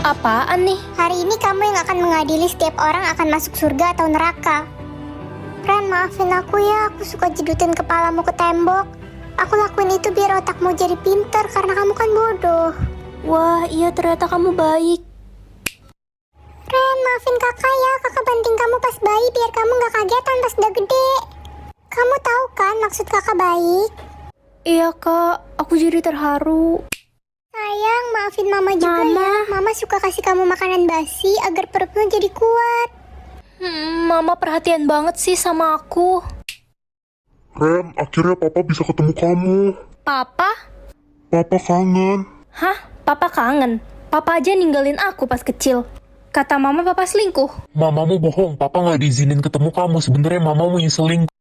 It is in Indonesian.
Apaan nih? Hari ini kamu yang akan mengadili setiap orang akan masuk surga atau neraka. Ren, maafin aku ya, aku suka jedutin kepalamu ke tembok. Aku lakuin itu biar otakmu jadi pintar karena kamu kan bodoh. Wah, iya ternyata kamu baik. Ren, maafin kakak ya, kakak banting kamu pas bayi biar kamu gak kagetan pas udah gede. Kamu tahu kan maksud kakak baik? Iya kak, aku jadi terharu. Sayang, maafin mama juga ya. Mama suka kasih kamu makanan basi agar perutmu jadi kuat. Mama perhatian banget sih sama aku. Ren, akhirnya papa bisa ketemu kamu. Papa? Papa kangen. Hah? Papa kangen? Papa aja ninggalin aku pas kecil. Kata mama papa selingkuh. Mamamu bohong, papa nggak diizinin ketemu kamu. Sebenarnya mamamu yang selingkuh.